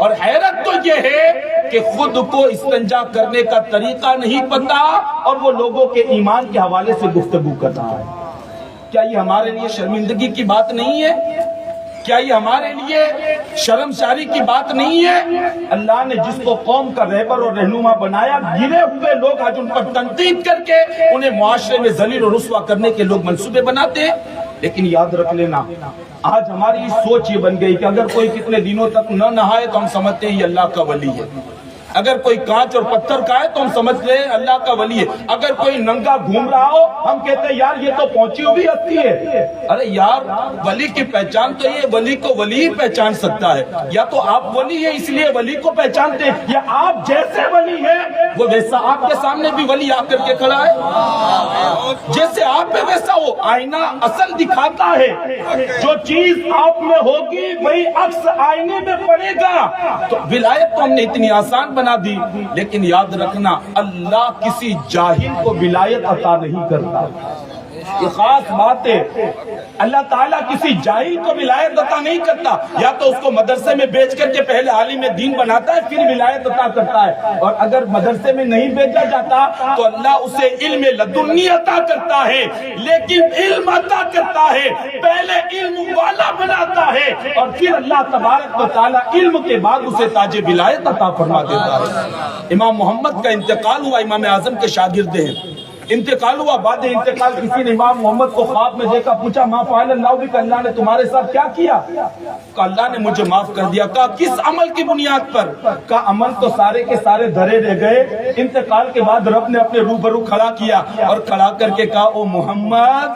اور حیرت تو یہ ہے کہ خود کو استنجا کرنے کا طریقہ نہیں پتا اور وہ لوگوں کے ایمان کے حوالے سے گفتگو کر رہا ہے۔ کیا یہ ہمارے لیے شرمندگی کی بات نہیں ہے؟ کیا یہ ہمارے لیے شرمساری کی بات نہیں ہے؟ اللہ نے جس کو قوم کا رہبر اور رہنما بنایا، گرے ہوئے لوگ آج ان پر تنقید کر کے انہیں معاشرے میں ذلیل و رسوا کرنے کے لوگ منصوبے بناتے ہیں۔ لیکن یاد رکھ لینا، آج ہماری سوچ یہ بن گئی کہ اگر کوئی کتنے دنوں تک نہ نہائے تو ہم سمجھتے ہیں یہ اللہ کا ولی ہے، اگر کوئی کانچ اور پتھر کا ہے تو ہم سمجھتے ہیں اللہ کا ولی ہے، اگر کوئی ننگا گھوم رہا ہو ہم کہتے ہیں یار یہ تو پہنچی ہوئی ہستی ہے۔ ارے یار، ولی کی پہچان تو یہ ولی کو ولی ہی پہچان سکتا ہے۔ یا تو آپ ولی ہیں اس لیے ولی کو پہچانتے ہیں، یا آپ جیسے ولی ہیں وہ ویسا آپ کے سامنے بھی ولی آ کر کے کھڑا ہے، جیسے آپ میں ویسا وہ آئینہ اصل دکھاتا ہے۔ جو چیز آپ میں ہوگی وہی عکس آئینے میں پڑے گا۔ تو ولایت تو ہم نے اتنی آسان بنا دی، لیکن یاد رکھنا اللہ کسی جاہل کو ولایت عطا نہیں کرتا۔ یہ خاص بات ہے، اللہ تعالیٰ کسی جاہل کو ولایت عطا نہیں کرتا، یا تو اس کو مدرسے میں بیچ کر کے پہلے عالم دین بناتا ہے پھر ولایت عطا کرتا ہے، اور اگر مدرسے میں نہیں بیچا جاتا تو اللہ اسے علم لدنی عطا کرتا ہے، لیکن علم عطا کرتا ہے پہلے علم والا بناتا ہے، اور پھر اللہ تبارک و تعالیٰ علم کے بعد اسے تاج ولایت عطا فرما دیتا ہے۔ امام محمد کا انتقال ہوا، امام اعظم کے شاگرد ہیں، انتقال ہوا، بعد انتقال کسی نے امام محمد کو خواب میں دیکھا، پوچھا ما فعل اللہ بک، اللہ نے تمہارے ساتھ کیا کیا؟ کہا اللہ نے مجھے معاف کر دیا۔ کہا کس عمل کی بنیاد پر؟ کہا عمل تو سارے کے سارے دھرے رہ گئے، انتقال کے بعد رب نے اپنے روبرو کھڑا کیا اور کھڑا کر کے کہا او محمد،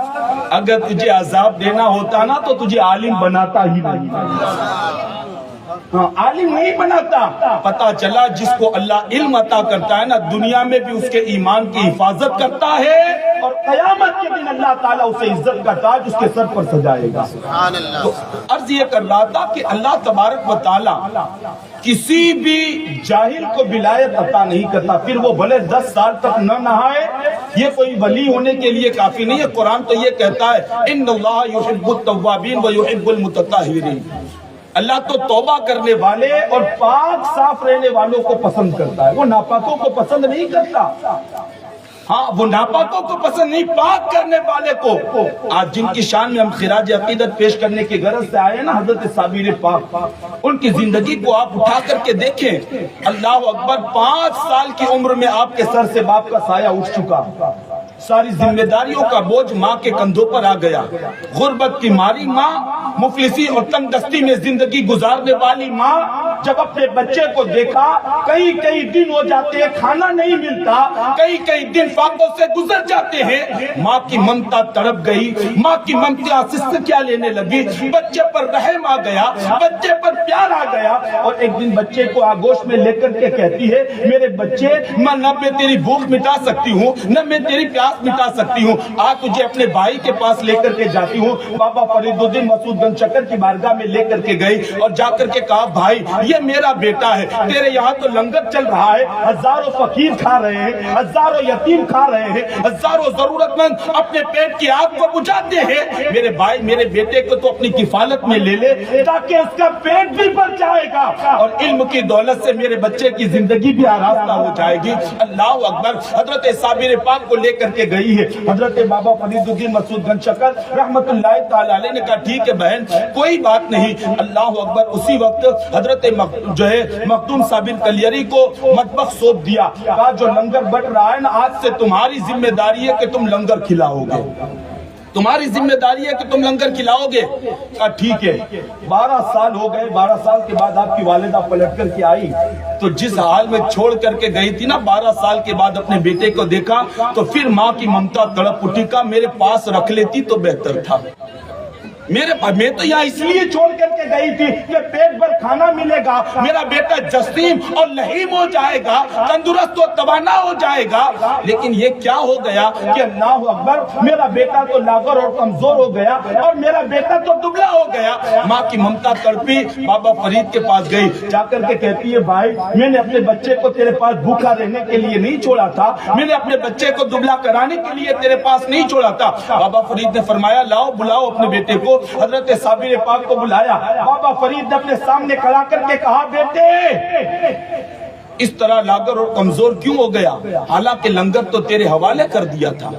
اگر تجھے عذاب دینا ہوتا نا تو تجھے عالم بناتا ہی نہیں، عالم نہیں بناتا۔ پتا چلا جس کو اللہ علم عطا کرتا ہے نا، دنیا میں بھی اس کے ایمان کی حفاظت کرتا ہے، اور قیامت کے دن اللہ تعالیٰ اسے عزت کا تاج اس کے سر پر سجائے گا۔ تو عرض یہ کر رہا تھا کہ اللہ تبارک و تعالیٰ کسی بھی جاہل کو ولایت عطا نہیں کرتا، پھر وہ بھلے 10 سال تک نہ نہائے، یہ کوئی ولی ہونے کے لیے کافی نہیں ہے۔ قرآن تو یہ کہتا ہے ان اللہ یحب التوابین ویحب المتطہرین، اللہ تو توبہ کرنے والے اور پاک صاف رہنے والوں کو پسند کرتا ہے، وہ ناپاکوں کو پسند نہیں کرتا۔ ہاں، وہ ناپاکوں کو پسند نہیں، پاک کرنے والے کو۔ آج جن کی شان میں ہم خراج عقیدت پیش کرنے کی غرض سے آئے نا، حضرت صابر پاک، ان کی زندگی کو آپ اٹھا کر کے دیکھیں، اللہ اکبر، 5 سال کی عمر میں آپ کے سر سے باپ کا سایہ اٹھ چکا، ساری ذمہ داریوں کا بوجھ ماں کے کندھوں پر آ گیا، غربت کی ماری ماں، مفلسی اور تنگ دستی میں زندگی گزارنے والی ماں، جب اپنے بچے کو دیکھا، کئی دن ہو جاتے ہیں کھانا نہیں ملتا، کئی دن فاقوں سے گزر جاتے ہیں، ماں کی ممتا تڑپ گئی، ماں کی ممتا سے کیا لینے لگی، بچے پر رحم آ گیا، بچے پر پیار آ گیا، اور ایک دن بچے کو آگوش میں لے کر کے کہتی ہے میرے بچے، نہ میں تیری بھوک مٹا سکتی ہوں نہ میں تیری پیاس مٹا سکتی ہوں، آج تجھے اپنے بھائی کے پاس لے کر کے جاتی ہوں۔ بابا فرید الدین مسعود گنج شکر کی بارگاہ میں لے کر کے گئی اور جا کر کے کہا بھائی یہ میرا بیٹا ہے، تیرے یہاں تو لنگر چل رہا ہے، ہزاروں فقیر کھا رہے ہیں، ہزاروں یتیم کھا رہے ہیں، ہزاروں ضرورت مند اپنے پیٹ کی آگ کو بجھاتے ہیں، میرے بھائی میرے بیٹے کو تو اپنی کفالت میں لے لے تاکہ اس کا پیٹ بھی بھر جائے گا اور علم کی دولت سے میرے بچے کی زندگی بھی آراستہ ہو جائے گی۔ اللہ اکبر، حضرت صابر پاک کو لے کر کے گئی ہے، حضرت بابا فرید الدین مسعود گنج شکر رحمت اللہ تعالی علیہ نے کہا ٹھیک ہے بہن کوئی بات نہیں۔ اللہ اکبر، اسی وقت حضرت مخدوم صابر کلیری کو مطبخ سونپ دیا، کہا جو لنگر بٹ رہا ہے نا آج سے تمہاری ذمہ داری ہے کہ تم لنگر کھلاؤ گے، تمہاری ذمہ داری ہے کہ تم لنگر کھلاؤ گے۔ کہا ٹھیک ہے۔ 12 سال ہو گئے، 12 سال کے بعد آپ کی والدہ پلٹ کر کے آئی تو جس حال میں چھوڑ کر کے گئی تھی نا، 12 سال کے بعد اپنے بیٹے کو دیکھا تو پھر ماں کی ممتا تڑپ اٹھی، کا میرے پاس رکھ لیتی تو بہتر تھا، میں تو یہاں اس لیے چھوڑ کر کے گئی تھی کہ پیٹ بھر کھانا ملے گا، میرا بیٹا جسیم اور لہیم ہو جائے گا، تندرست و توانا ہو جائے گا، لیکن یہ کیا ہو گیا کہ اللہ اکبر میرا بیٹا تو لاغر اور کمزور ہو گیا اور میرا بیٹا تو دبلا ہو گیا۔ ماں کی ممتا تڑپی، بابا فرید کے پاس گئی، جا کر کے کہتی ہے بھائی میں نے اپنے بچے کو تیرے پاس بھوکا رہنے کے لیے نہیں چھوڑا تھا، میں نے اپنے بچے کو دبلا کرانے کے لیے تیرے پاس نہیں چھوڑا تھا۔ بابا فرید نے فرمایا لاؤ بلاؤ اپنے بیٹے کو، کو حضرت صابر پاک کو بلایا. بابا فرید نے اپنے سامنے کھڑا کر کے کہا بیٹے اس طرح لاغر اور کمزور کیوں ہو گیا؟ حالانکہ لنگر تو تیرے حوالے کر دیا تھا.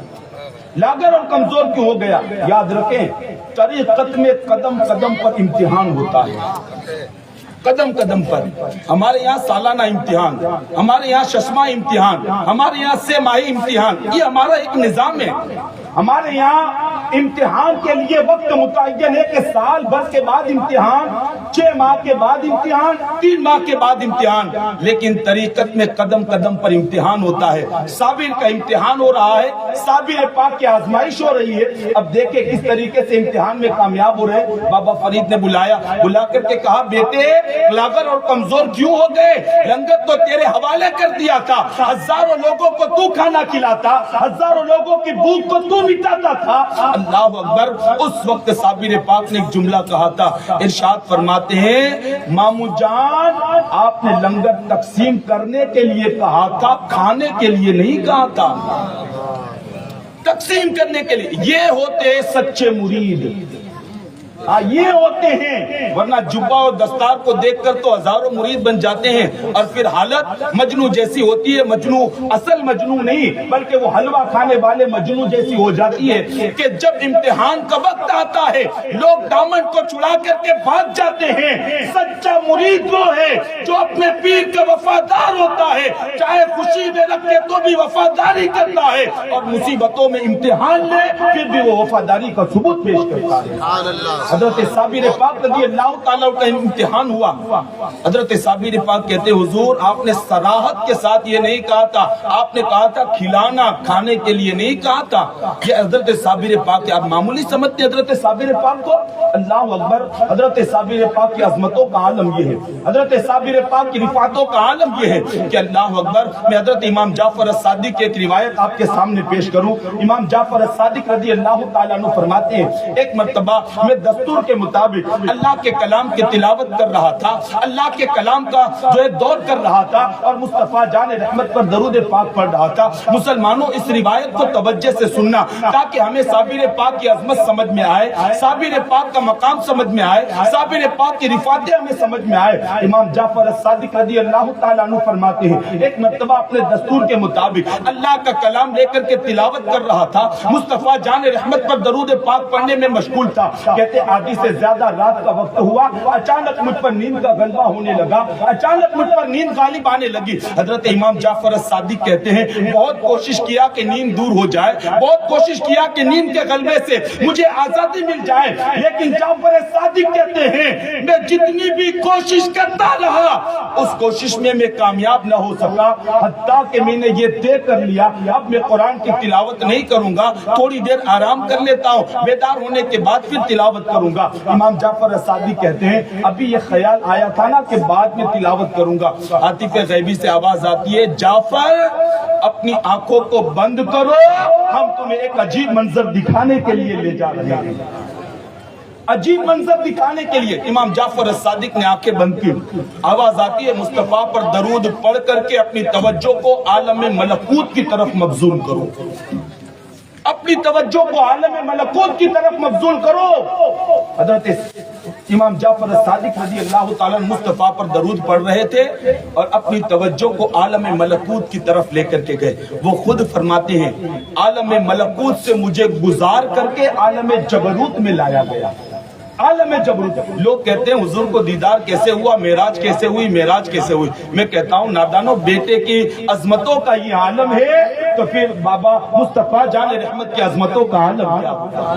لاغر اور کمزور کیوں ہو گیا؟ یاد رکھیں طریقت میں قدم قدم پر امتحان ہوتا ہے. قدم قدم پر ہمارے یہاں سالانہ امتحان، ہمارے یہاں ششمہ امتحان، ہمارے یہاں سہ ماہی امتحان، یہ ہمارا ایک نظام ہے. ہمارے یہاں امتحان کے لیے وقت متعین ہے کہ سال بھر کے بعد امتحان، 6 ماہ کے بعد امتحان، 3 ماہ کے بعد امتحان. لیکن طریقت میں قدم قدم پر امتحان ہوتا ہے. صابر کا امتحان ہو رہا ہے، صابر پاک کی آزمائش ہو رہی ہے. اب دیکھیں کس طریقے سے امتحان میں کامیاب ہو رہے. بابا فرید نے بلا کر کے کہا بیٹے لاغر اور کمزور کیوں ہو گئے؟ لنگر تو تیرے حوالے کر دیا تھا، ہزاروں لوگوں کو تو کھانا کھلاتا، ہزاروں لوگوں کی بھوک کو تو مٹاتا تھا. اللہ اکبر. اس وقت صابر پاک نے ایک جملہ کہا تھا. ارشاد فرماتے ہیں مامو جان آپ نے لنگر تقسیم کرنے کے لیے کہا تھا، کھانے کے لیے نہیں کہا تھا. تقسیم کرنے کے لیے. یہ ہوتے سچے مرید، یہ ہوتے ہیں. ورنہ جبہ اور دستار کو دیکھ کر تو ہزاروں مرید بن جاتے ہیں اور پھر حالت مجنو جیسی ہوتی ہے. مجنو اصل مجنو نہیں بلکہ وہ حلوہ کھانے والے مجنو جیسی ہو جاتی ہے کہ جب امتحان کا وقت آتا ہے لوگ دامن کو چھڑا کر کے بھاگ جاتے ہیں. سچا مرید وہ ہے جو اپنے پیر کا وفادار ہوتا ہے، چاہے خوشی میں رکھے تو بھی وفاداری کرتا ہے، اور مصیبتوں میں امتحان لے پھر بھی وہ وفاداری کا ثبوت پیش کرتا ہے. حضرت صابر پاک رضی اللہ تعالیٰ کا امتحان ہوا. حضرت صابر پاک کہتے حضور آپ نے صراحت کے ساتھ یہ نہیں کہا تھا، آپ نے کہا تھا کھلانا، کھانے کے لیے نہیں کہا تھا. یہ حضرت صابر پاک آپ معمولی سمجھتے حضرت صابر پاک کو؟ اللہ اکبر. حضرت صابر پاک کی عظمتوں کا عالم یہ ہے، حضرت صابر پاک کی رفعتوں کا عالم یہ ہے کہ اللہ اکبر. میں حضرت امام جعفر الصادق کی ایک روایت آپ کے سامنے پیش کروں. امام جعفر الصادق رضی اللہ تعالیٰ عنہ فرماتے ہیں ایک مرتبہ میں دستور کے مطابق اللہ کے کلام کی تلاوت کر رہا تھا، اللہ کے کلام کا جو ہے دور کر رہا تھا اور مصطفیٰ جان رحمت پر درود پاک پڑھ رہا تھا. مسلمانوں اس روایت کو توجہ سے سننا تاکہ ہمیں صابر پاک کی عظمت سمجھ میں آئے، صابر پاک کا مقام سمجھ میں آئے، صابر پاک کی رفعتیں ہمیں سمجھ میں آئے. امام جعفر الصادق رضی اللہ تعالیٰ عنہ فرماتے ہیں ایک مرتبہ اپنے دستور کے مطابق اللہ کا کلام لے کر کے تلاوت کر رہا تھا، مصطفیٰ جان رحمت پر درود پاک پڑھنے میں مشغول تھا. کہتے آدھی سے زیادہ رات کا وقت ہوا، اچانک مجھ پر نیند کا غلبہ ہونے لگا، اچانک مجھ پر نیند غالب آنے لگی. حضرت امام جعفر الصادق کہتے ہیں بہت کوشش کیا کہ نیند دور ہو جائے، بہت کوشش کیا کہ نیند کے غلبے سے مجھے آزادی مل جائے، لیکن جعفر الصادق کہتے ہیں میں جتنی بھی کوشش کرتا رہا اس کوشش میں کامیاب نہ ہو سکا، حتیٰ کہ میں نے یہ طے کر لیا اب میں قرآن کی تلاوت نہیں کروں گا، تھوڑی دیر آرام کر لیتا ہوں، بیدار ہونے کے بعد پھر تلاوت کروں گا. امام جعفر الصادق کہتے ہیں ابھی یہ خیال آیا تھا نا کہ بعد میں تلاوت کروں گا. عاطف غیبی سے آواز آتی ہے جعفر اپنی آنکھوں کو بند کرو، ہم تمہیں ایک عجیب منظر دکھانے کے لیے لے جا رہے ہیں. عجیب منظر دکھانے کے لیے امام جعفر الصادق نے آنکھیں بند کی. آواز آتی ہے مصطفیٰ پر درود پڑھ کر کے اپنی توجہ کو عالم ملکوت کی طرف مبذول کرو، اپنی توجہ کو عالم ملکوت کی طرف مبذول کرو. حضرت امام جعفر الصادق رضی اللہ تعالیٰ مصطفیٰ پر درود پڑھ رہے تھے اور اپنی توجہ کو عالم ملکوت کی طرف لے کر کے گئے. وہ خود فرماتے ہیں عالم ملکوت سے مجھے گزار کر کے عالم جبروت میں لایا گیا. عالم جبروت. لوگ کہتے ہیں حضور کو دیدار کیسے ہوا، معراج کیسے ہوئی، معراج کیسے ہوئی. میں کہتا ہوں نادانو بیٹے کی عظمتوں کا یہ عالم ہے تو پھر بابا مصطفیٰ جان رحمت کی عظمتوں کا عالم کیا ہوگا،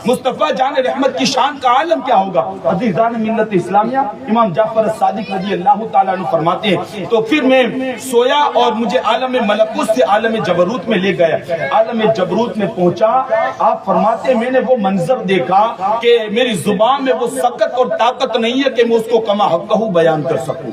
مصطفیٰ جان رحمت کی شان کا عالم کیا ہوگا. عزیزان ملت اسلامیہ امام جعفر الصادق رضی اللہ تعالیٰ عنہ فرماتے ہیں تو پھر میں سویا اور مجھے عالم ملکوت سے عالم جبروت میں لے گیا. عالم جبروت میں پہنچا، آپ فرماتے ہیں میں نے وہ منظر دیکھا کہ میری زبان میں وہ سکت اور طاقت نہیں ہے کہ میں اس کو کما حقہ بیان کر سکوں.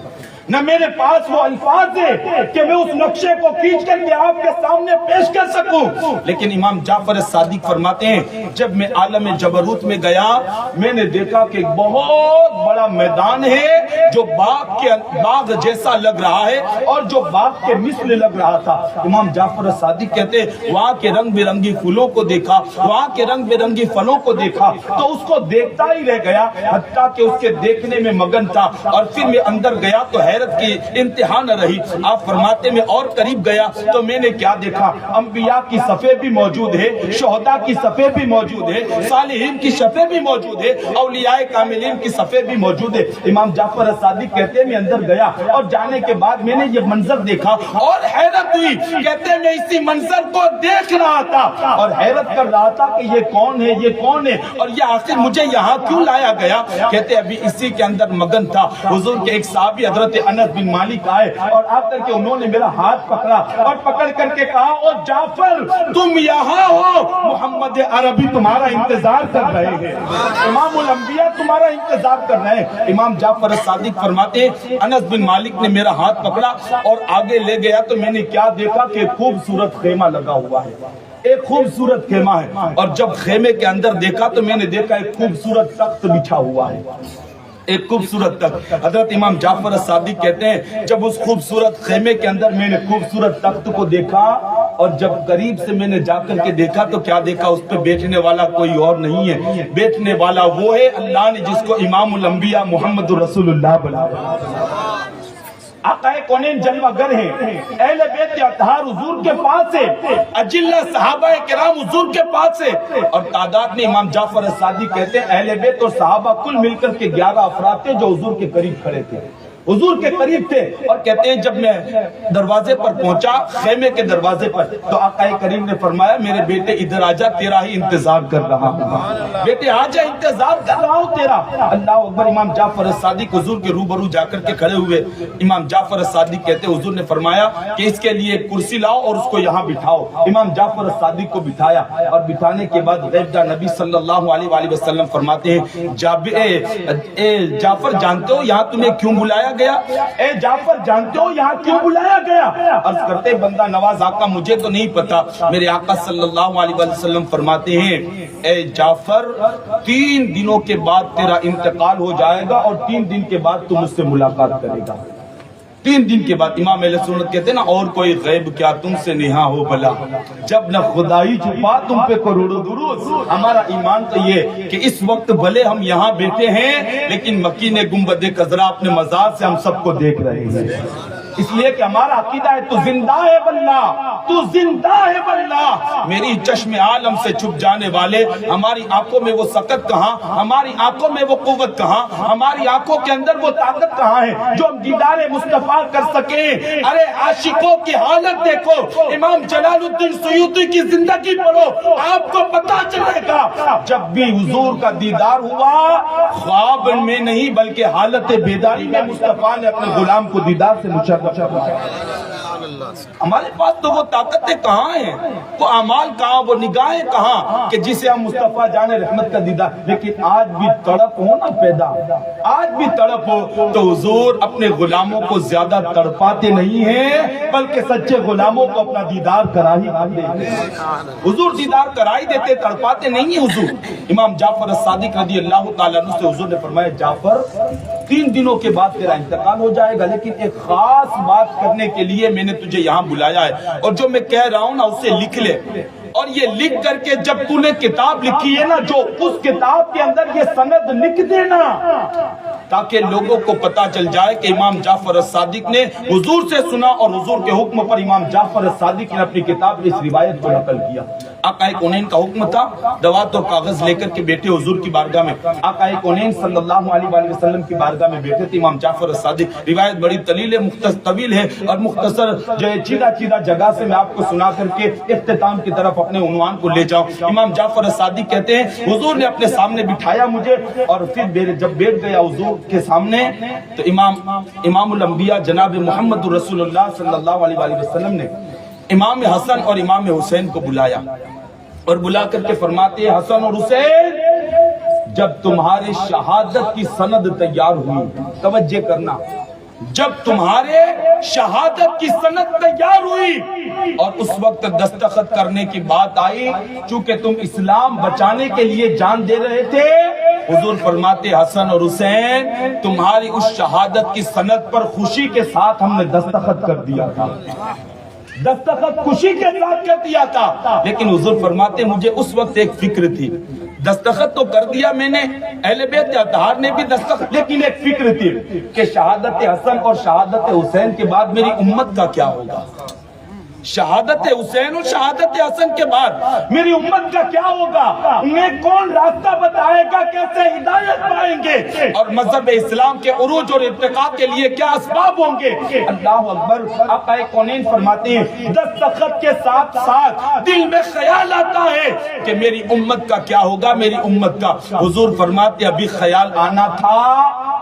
نہ میرے پاس وہ الفاظ ہے کہ میں اس نقشے کو کھینچ کر کے آپ کے سامنے پیش کر سکوں. لیکن امام جعفر صادق فرماتے ہیں جب میں عالم جبروت میں گیا میں نے دیکھا کہ ایک بہت بڑا میدان ہے جو باغ جیسا لگ رہا ہے اور جو باغ کے مثل لگ رہا تھا. امام جعفر صادق کہتے وہاں کے رنگ برنگی پھولوں کو دیکھا, وہاں کے رنگ برنگی پھلوں کو دیکھا تو اس کو دیکھتا ہی رہ گیا حتیٰ کہ اس کے دیکھنے میں مگن تھا. اور پھر میں اندر گیا تو حیرت کی انتہا نہ رہی. آپ فرماتے میں اور قریب گیا تو میں نے کیا دیکھا, انبیاء کی صفیں بھی موجود ہے, شہداء کی صفیں بھی موجود ہے, صالحین کی صفیں بھی موجود ہے, اولیاء کاملین کی صفیں بھی موجود ہے. امام جعفر صادق کہتے میں اندر گیا اور جانے کے بعد میں نے یہ منظر دیکھا اور حیرت ہوئی. کہتے میں اسی منظر کو دیکھ رہا تھا اور حیرت کر رہا تھا کہ یہ کون ہے, یہ کون ہے اور یہ آخر مجھے یہاں کیوں لایا گیا. کہتے ابھی اسی کے اندر مگن تھا. حضور کے ایک صحابی حضرت انس بن مالک آئے اور آ کر کے انہوں نے میرا ہاتھ پکڑا اور پکڑ کر کے کہا او جعفر تم یہاں ہو, محمد عربی تمہارا انتظار کر رہے ہیں, امام الانبیاء تمہارا انتظار کر رہے ہیں. امام جعفر صادق فرماتے انس بن مالک نے میرا ہاتھ پکڑا اور آگے لے گیا تو میں نے کیا دیکھا کہ ایک خوبصورت خیمہ لگا ہوا ہے, ایک خوبصورت خیمہ ہے. اور جب خیمے کے اندر دیکھا تو میں نے دیکھا ایک خوبصورت تخت بچھا ہوا ہے, ایک خوبصورت تخت. حضرت امام جعفر صادق کہتے ہیں جب اس خوبصورت خیمے کے اندر میں نے خوبصورت تخت کو دیکھا اور جب قریب سے میں نے جا کر کے دیکھا تو کیا دیکھا, اس پہ بیٹھنے والا کوئی اور نہیں ہے, بیٹھنے والا وہ ہے اللہ نے جس کو امام الانبیاء محمد رسول اللہ بنایا. آقا کونین جلوہ گر ہیں, اہل بیت اطہار حضور کے پاس ہے, اجلہ صحابہ کرام حضور کے پاس ہے. اور تعداد میں امام جعفر صادق کہتے ہیں اہل بیت اور صحابہ کل مل کر کے 11 افراد تھے جو حضور کے قریب کھڑے تھے, حضور کے قریب تھے. اور کہتے ہیں جب میں دروازے پر پہنچا, خیمے کے دروازے پر, تو آقا کریم نے فرمایا میرے بیٹے ادھر آجا, تیرا ہی انتظار کر رہا ہوں, بیٹے آجا انتظار کر رہا ہوں تیرا. اللہ اکبر. امام جعفر صادق حضور کے روبرو جا کر کے کھڑے ہوئے. امام جعفر صادق کہتے حضور نے فرمایا کہ اس کے لیے ایک کرسی لاؤ اور اس کو یہاں بٹھاؤ. امام جعفر صادق کو بٹھایا اور بٹھانے کے بعد غیبدہ نبی صلی اللہ علیہ وآلہ وسلم فرماتے ہیں جعفر جانتے ہو یہاں تمہیں کیوں بلایا گیا, اے جعفر جانتے ہو یہاں کیوں بلایا گیا. عرض کرتے بندہ نواز آقا مجھے تو نہیں پتا. میرے آقا صلی اللہ علیہ وسلم فرماتے ہیں اے جعفر 3 دنوں کے بعد تیرا انتقال ہو جائے گا اور 3 دن کے بعد تم مجھ سے ملاقات کرے گا. 3 دن کے بعد. امام اہل سنت کہتے ہیں نا اور کوئی غیب کیا تم سے نہا ہو بلا, جب نہ خدائی چھپا تم پہ کروڑوں درود. ہمارا ایمان تو یہ کہ اس وقت بھلے ہم یہاں بیٹھے ہیں لیکن مکین گنبد خضرا اپنے مزار سے ہم سب کو دیکھ رہے ہیں, اس لیے کہ ہمارا عقیدہ ہے تو زندہ ہے واللہ, تو زندہ ہے واللہ. میری چشم عالم سے چھپ جانے والے, ہماری آنکھوں میں وہ سکت کہاں, ہماری آنکھوں میں وہ قوت کہاں, ہماری آنکھوں کے اندر وہ طاقت کہاں ہے جو ہم دیدار مصطفیٰ کر سکیں. ارے عاشقوں کی حالت دیکھو, امام جلال الدین سیوطی کی زندگی پڑھو, آپ کو پتا چلے گا جب بھی حضور کا دیدار ہوا خواب میں نہیں بلکہ حالت بیداری میں مصطفیٰ نے اپنے غلام کو دیدار سے مشرف. ہمارے پاس تو وہ طاقتیں کہاں ہیں, وہ اعمال کہاں, وہ نگاہیں کہاں کہ جسے ہم مصطفیٰ جان رحمت کا دیدار. لیکن آج بھی تڑپ ہو نا پیدا, آج بھی تڑپ ہو تو حضور اپنے غلاموں کو زیادہ تڑپاتے نہیں ہیں بلکہ سچے غلاموں کو اپنا دیدار کرا ہی دیتے. حضور دیدار کرائی دیتے, تڑپاتے نہیں ہیں حضور. امام جعفر صادق رضی اللہ تعالیٰ عنہ سے حضور نے فرمایا جعفر 3 دنوں کے بعد تیرا انتقال ہو جائے گا لیکن ایک خاص بات کرنے کے لیے میں نے تجھے یہاں بلایا ہے اور جو میں کہہ رہا ہوں نا اسے لکھ لے. اور یہ لکھ کر کے جب تو نے کتاب لکھی ہے نا جو اس کتاب کے اندر یہ سند لکھ دینا تاکہ لوگوں کو پتا چل جائے کہ امام جعفر صادق نے حضور سے سنا اور حضور کے حکم پر امام جعفر صادق نے اپنی کتاب اس روایت کو نقل کیا. آقا کونین کا حکم تھا دوات اور کاغذ لے کر کے بیٹھے حضور کی بارگاہ میں. آقا کونین صلی اللہ علیہ وآلہ وسلم کی بارگاہ میں بیٹھے تھے امام جعفر صادق. روایت بڑی طویل ہے اور مختصر جو ہے چیدہ جگہ سے میں آپ کو سنا کر کے اختتام کی طرف اپنے عنوان کو لے جاؤں. امام جعفر صادق کہتے ہیں حضور نے اپنے سامنے بٹھایا مجھے اور پھر جب بیٹھ گیا حضور کے سامنے تو امام الانبیاء جناب محمد رسول اللہ صلی اللہ علیہ وآلہ وسلم نے امام حسن اور امام حسین کو بلایا اور بلا کر کے فرماتے ہیں حسن اور حسین جب تمہاری شہادت کی سند تیار ہوئی, توجہ کرنا, جب تمہارے شہادت کی سند تیار ہوئی اور اس وقت دستخط کرنے کی بات آئی، چونکہ تم اسلام بچانے کے لیے جان دے رہے تھے، حضور فرماتے حسن اور حسین تمہاری اس شہادت کی سند پر خوشی کے ساتھ ہم نے دستخط کر دیا تھا، دستخط خوشی کے ساتھ کر دیا تھا، لیکن حضور فرماتے مجھے اس وقت ایک فکر تھی، دستخط تو کر دیا میں نے، اہل بیت اطہار نے بھی دستخط، لیکن ایک فکر تھی کہ شہادت حسن اور شہادت حسین کے بعد میری امت کا کیا ہوگا، شہادت حسین اور شہادت حسن کے بعد میری امت کا کیا ہوگا، انہیں کون راستہ بتائے گا، کیسے ہدایت پائیں گے، اور مذہب اسلام کے عروج اور ارتقاء کے لیے کیا اسباب ہوں گے۔ اللہ اکبر، آقا کونین فرماتے ہیں دستخط کے ساتھ ساتھ دل میں خیال آتا ہے کہ میری امت کا کیا ہوگا، میری امت کا۔ حضور فرماتے ابھی خیال آنا تھا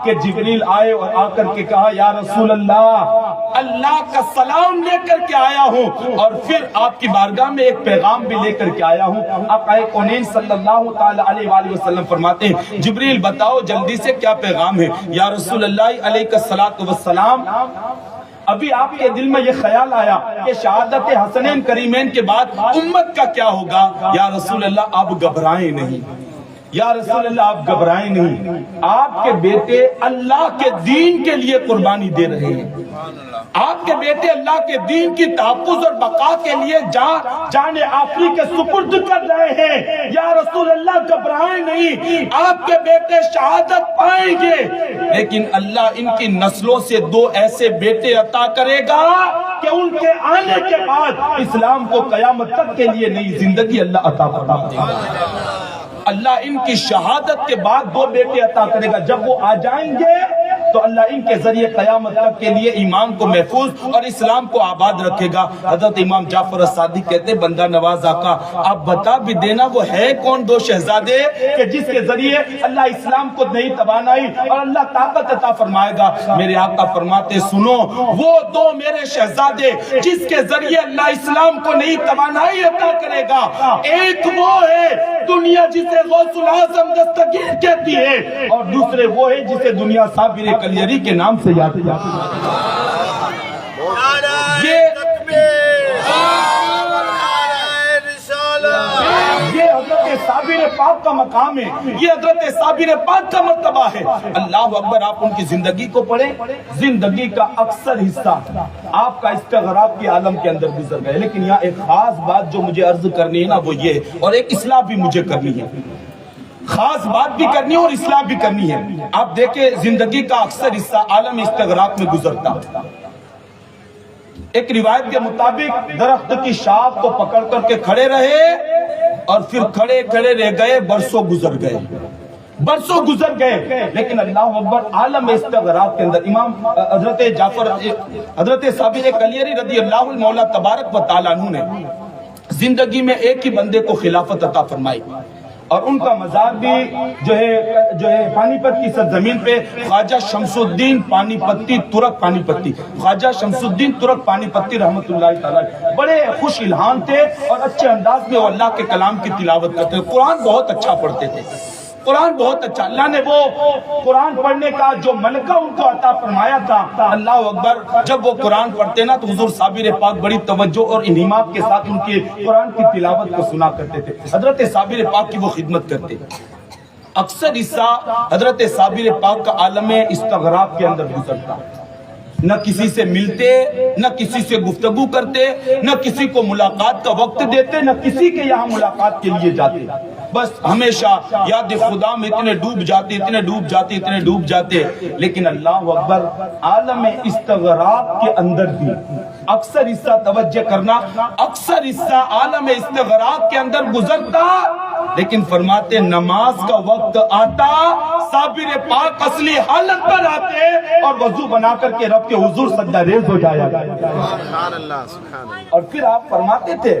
کہ جبریل آئے اور آ کر کے کہا یا رسول اللہ کا سلام لے کر کے آیا ہوں اور پھر آپ کی بارگاہ میں ایک پیغام بھی لے کر کے آیا ہوں۔ آقا کونین صلی اللہ تعالی علیہ وآلہ وسلم فرماتے ہیں جبریل بتاؤ جلدی سے کیا پیغام ہے۔ یا رسول اللہ علیہ الصلوۃ والسلام، ابھی آپ کے دل میں یہ خیال آیا کہ شہادت حسنین کریمین کے بعد امت کا کیا ہوگا۔ یا رسول اللہ آپ گھبرائیں نہیں، یا رسول اللہ آپ گھبرائیں نہیں، آپ کے بیٹے اللہ کے دین کے لیے قربانی دے رہے ہیں، آپ کے بیٹے اللہ کے دین کی تحفظ اور بقا کے لیے جان آفری کے سپرد کر رہے ہیں۔ یا رسول اللہ گھبرائیں نہیں، آپ کے بیٹے شہادت پائیں گے، لیکن اللہ ان کی نسلوں سے 2 ایسے بیٹے عطا کرے گا کہ ان کے آنے کے بعد اسلام کو قیامت تک کے لیے نئی زندگی اللہ عطا فرمائے گا۔ اللہ ان کی شہادت کے بعد 2 بیٹے عطا کرے گا، جب وہ آ جائیں گے تو اللہ ان کے ذریعے قیامت تک کے لیے ایمان کو محفوظ اور اسلام کو آباد رکھے گا۔ حضرت امام جعفر الصادق کہتے بندہ نواز آقا آپ بتا بھی دینا وہ ہے کون 2 شہزادے کہ جس کے ذریعے اللہ اسلام کو نئی توانائی اور اللہ طاقت عطا فرمائے گا۔ میرے آقا فرماتے سنو وہ 2 میرے شہزادے جس کے ذریعے اللہ اسلام کو نئی توانائی عطا کرے گا، ایک وہ ہے دنیا جسے غوث العظم دستگیر کہتی ہے، اور دوسرے وہ ہے جسے دنیا صابر کلیری کے نام سے یاد جاتی ہے۔ یہ حضرت صابر پاک کا مقام ہے، یہ حضرت صابر پاک کا مرتبہ ہے۔ اللہ اکبر، آپ ان کی زندگی کو پڑھیں، زندگی کا اکثر حصہ آپ کا استغراق کے عالم کے اندر گزر گئے، لیکن یہاں ایک خاص بات جو مجھے عرض کرنی ہے نا وہ یہ ہے، اور ایک اصلاح بھی مجھے کرنی ہے، خاص بات بھی کرنی ہے اور اصلاح بھی کرنی ہے۔ آپ دیکھیں زندگی کا اکثر حصہ عالم استغراق میں گزرتا، ایک روایت کے مطابق درخت کی شاخ کو پکڑ کر کے کھڑے رہے اور پھر کھڑے کھڑے رہ گئے، برسوں گزر گئے، برسوں گزر گئے، لیکن اللہ اکبر عالم استغراق کے اندر امام حضرت صابر کلیری رضی اللہ مولا تبارک و تعالیٰ عنہ نے زندگی میں ایک ہی بندے کو خلافت عطا فرمائی، اور ان کا مزار بھی جو ہے پانی پت کی سرزمین پہ خواجہ شمس الدین پانی پتی ترک پانی پتی، خواجہ شمس الدین ترک پانی پتی رحمت اللہ تعالی، بڑے خوش الہام تھے اور اچھے انداز میں وہ اللہ کے کلام کی تلاوت کرتے تھے، قرآن بہت اچھا پڑھتے تھے، قرآن بہت اچھا، اللہ نے وہ قرآن پڑھنے کا جو ملکہ ان کو عطا فرمایا تھا۔ اللہ اکبر، جب وہ قرآن پڑھتے نا تو حضور صابر پاک بڑی توجہ اور انہماک کے ساتھ ان کی قرآن کی تلاوت کو سنا کرتے تھے، حضرت صابر پاک کی وہ خدمت کرتے۔ اکثر حصہ حضرت صابر پاک کا عالم استغراق کے اندر گزرتا، نہ کسی سے ملتے، نہ کسی سے گفتگو کرتے، نہ کسی کو ملاقات کا وقت دیتے، نہ کسی کے یہاں ملاقات کے لیے جاتے، بس ہمیشہ یاد خدا میں اتنے ڈوب جاتے۔ لیکن اللہ اکبر، عالم استغراق کے اندر بھی اکثر حصہ توجہ کرنا، اکثر حصہ عالم استغراق کے اندر گزرتا، لیکن فرماتے نماز کا وقت آتا، صابر پاک اصلی حالت پر آتے اور وضو بنا کر کے رب کے حضور سجدہ ریز ہو جایا، اور پھر آپ فرماتے تھے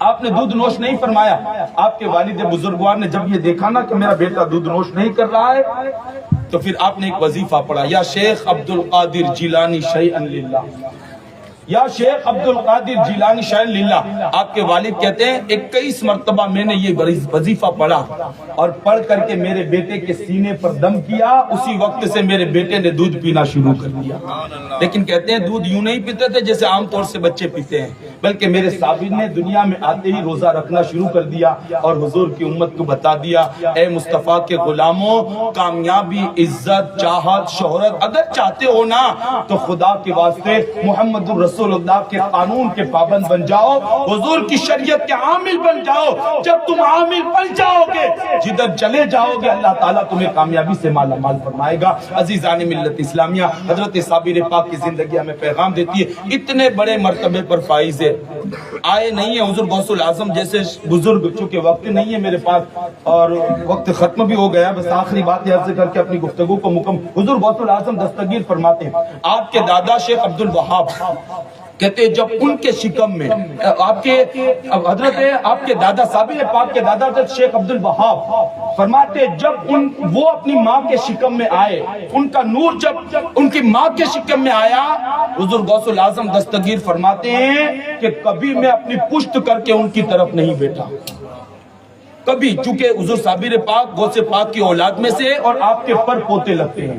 آپ نے دودھ نوش نہیں فرمایا. آپ کے والد بزرگوار نے جب یہ دیکھا نا کہ میرا بیٹا دودھ نوش نہیں کر رہا ہے تو پھر آپ نے ایک وظیفہ پڑھا, یا شیخ عبد القادر جیلانی شیئن للہ, یا شیخ عبد القادر جیلانی شیئن للہ. آپ کے والد کہتے ہیں 21 مرتبہ میں نے یہ وظیفہ پڑھا اور پڑھ کر کے میرے بیٹے کے سینے پر دم کیا. اسی وقت سے میرے بیٹے نے دودھ پینا شروع کر دیا. لیکن کہتے ہیں دودھ یوں نہیں پیتے تھے جیسے عام طور سے بچے پیتے ہیں, بلکہ میرے صابر نے دنیا میں آتے ہی روزہ رکھنا شروع کر دیا اور حضور کی امت کو بتا دیا, اے مصطفیٰ کے غلاموں, کامیابی, عزت, چاہت, شہرت اگر چاہتے ہو نا تو خدا کے واسطے محمد رسول اللہ کے قانون کے پابند بن جاؤ, حضور کی شریعت کے عامل بن جاؤ. جب تم عامل بن جاؤ گے, جدھر چلے جاؤ گے, اللہ تعالیٰ تمہیں کامیابی سے مالا مال فرمائے گا. عزیزان ملت اسلامیہ, حضرت صابر پاک کی زندگی ہمیں پیغام دیتی ہے. اتنے بڑے مرتبے پر فائز آئے نہیں ہیں حضور غوث العظم جیسے بزرگ, چونکہ وقت نہیں ہے میرے پاس اور وقت ختم بھی ہو گیا. بس آخری بات یہ عرض کر کے اپنی گفتگو کو مکمل. حضور غوث العظم دستگیر فرماتے ہیں, آپ کے دادا شیخ عبد الوہاب کہتے ہیں جب ان کے شکم میں آپ کے دادا صابر پاک کے دادا شیخ عبد الوہاب فرماتے جب وہ اپنی ماں کے شکم میں آئے, ان کا نور جب ان کی ماں کے شکم میں آیا, حضور غوث العظم دستگیر فرماتے ہیں کہ کبھی میں اپنی پشت کر کے ان کی طرف نہیں بیٹھا کبھی, چونکہ حضور صابر پاک غوث پاک کی اولاد میں سے اور آپ کے پر پوتے لگتے ہیں.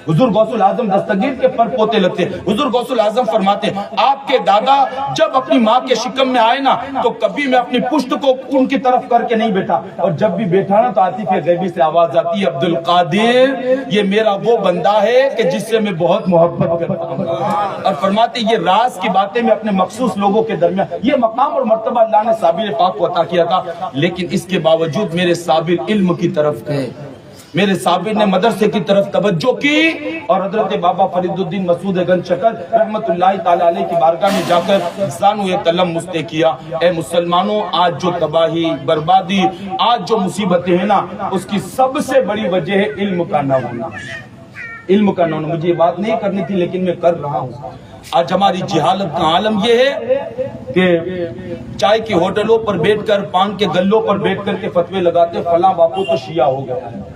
حضور غوث العظم دستگیر کے پر پوتے لگتے ہیں. حضور غوث العظم فرماتے ہیں آپ کے دادا جب اپنی ماں کے شکم میں آئے نا تو کبھی میں اپنی پشت کو ان کی طرف کر کے نہیں بیٹھا, اور جب بھی بیٹھا نا تو عاطف غیبی سے آواز آتی ہے, عبد القادر یہ میرا وہ بندہ ہے کہ جس سے میں بہت محبت کرتا ہوں. اور فرماتے یہ راز کی باتیں میں اپنے مخصوص لوگوں کے درمیان, یہ مقام اور مرتبہ اللہ نے صابر پاک کو عطا کیا تھا. لیکن اس کے باوجود میرے صابر علم کی طرف گئے, میرے صابر نے مدرسے کی طرف توجہ کی, اور حضرت بابا فرید الدین مسعود گنج شکر رحمت اللہ تعالی علیہ کی بارگاہ میں جا کر زانوئے قلم مستے کیا. اے مسلمانوں, آج جو تباہی, بربادی, آج جو مصیبتیں ہیں نا, اس کی سب سے بڑی وجہ ہے علم کا نہ ہونا. علم کا نہ ہونا. مجھے یہ بات نہیں کرنی تھی لیکن میں کر رہا ہوں. آج ہماری جہالت کا عالم یہ ہے کہ چائے کی ہوٹلوں پر بیٹھ کر, پان کے گلوں پر بیٹھ کر کے فتوے لگاتے فلاں باپو تو شیعہ ہو گیا ہے,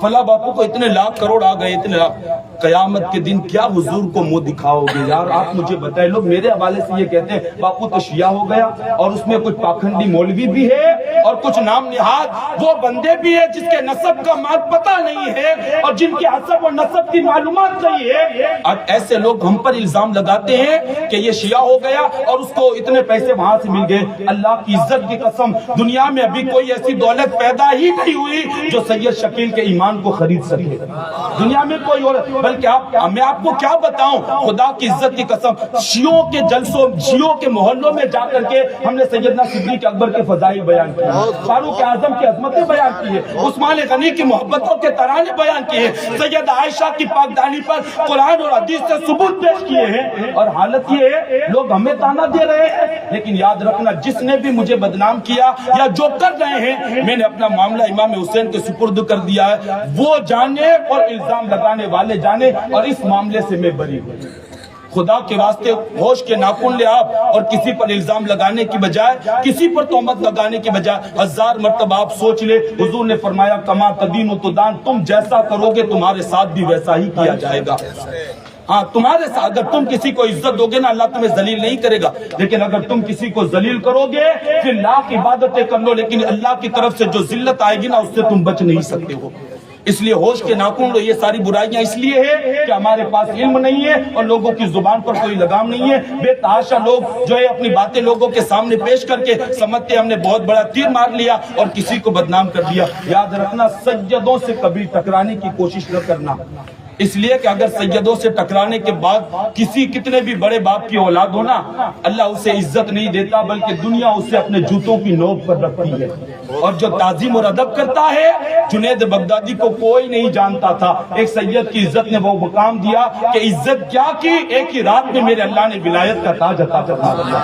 فلاں باپو کو اتنے لاکھ کروڑ آ گئے, اتنے لاکھ. قیامت کے دن کیا حضور کو منہ دکھاؤ گے یار, آپ مجھے بتائیں. لوگ میرے حوالے سے یہ کہتے ہیں باپو تو شیعہ ہو گیا, اور اس میں کچھ پاکھنڈی مولوی بھی ہے اور کچھ نام نہاد وہ بندے بھی ہیں جس کے نسب کا مال پتہ نہیں ہے اور جن کے حسب اور نسب کی معلومات نہیں ہے. اب ایسے لوگ ہم پر الزام لگاتے ہیں کہ یہ شیعہ ہو گیا اور اس کو اتنے پیسے وہاں سے مل گئے. اللہ کی عزت کی قسم, دنیا میں ابھی کوئی ایسی دولت پیدا ہی نہیں ہوئی جو سید شکیل کے ایمان کو خرید سکے. دنیا میں کوئی اور, بلکہ میں آپ کو کیا بتاؤں, خدا کی عزت کی قسم, شیعوں کے جلسوں, شیعوں کے محلوں میں جا کر کے ہم نے سیدنا صدیق اکبر کے فضائل بیان کیے, فاروق اعظم کی عظمتیں بیان کی ہے, عثمان غنی کی محبتوں کے ترانے بیان کیے ہیں, سیدہ عائشہ کی پاکدانی پر قرآن اور حدیث سے ثبوت پیش کیے ہیں. اور حالت یہ ہے لوگ ہمیں تانا دے رہے ہیں, لیکن یاد رکھنا جس نے بھی مجھے بدنام کیا یا جو کر رہے ہیں, میں نے اپنا معاملہ امام حسین کے سپرد کر دیا ہے. وہ جانے اور الزام لگانے والے جانے, اور اس معاملے سے میں بری ہوں. خدا کے واسطے ہوش کے ناخن لے آپ, اور کسی پر الزام لگانے کی بجائے, کسی پر تہمت لگانے کی بجائے 1000 مرتبہ آپ سوچ لے. حضور نے فرمایا کما تدین و تدان, تم جیسا کرو گے تمہارے ساتھ بھی ویسا ہی کیا جائے گا. ہاں تمہارے ساتھ اگر تم کسی کو عزت دو گے نا, اللہ تمہیں ذلیل نہیں کرے گا, لیکن اگر تم کسی کو ذلیل کرو گے پھر لاکھ عبادتیں کر لو, لیکن اللہ کی طرف سے جو ذلت آئے گی نا اس سے تم بچ نہیں سکتے ہو. اس لیے ہوش کے ناخن لو. یہ ساری برائیاں اس لیے ہے کہ ہمارے پاس علم نہیں ہے اور لوگوں کی زبان پر کوئی لگام نہیں ہے. بے تحاشا لوگ جو ہے اپنی باتیں لوگوں کے سامنے پیش کر کے سمجھتے ہم نے بہت بڑا تیر مار لیا اور کسی کو بدنام کر دیا. یاد رکھنا سیدوں سے کبھی ٹکرانے کی کوشش نہ کرنا, اس لیے کہ اگر سیدوں سے ٹکرانے کے بعد کسی کتنے بھی بڑے باپ کی اولاد ہونا, اللہ اسے عزت نہیں دیتا بلکہ دنیا اسے اپنے جوتوں کی نوک پر رکھتی ہے. اور جو تعظیم اور ادب کرتا ہے, جنید بغدادی کو کوئی نہیں جانتا تھا, ایک سید کی عزت نے وہ مقام دیا کہ عزت کیا کی, ایک ہی رات میں میرے اللہ نے ولایت کا تاج عطا کر دیا.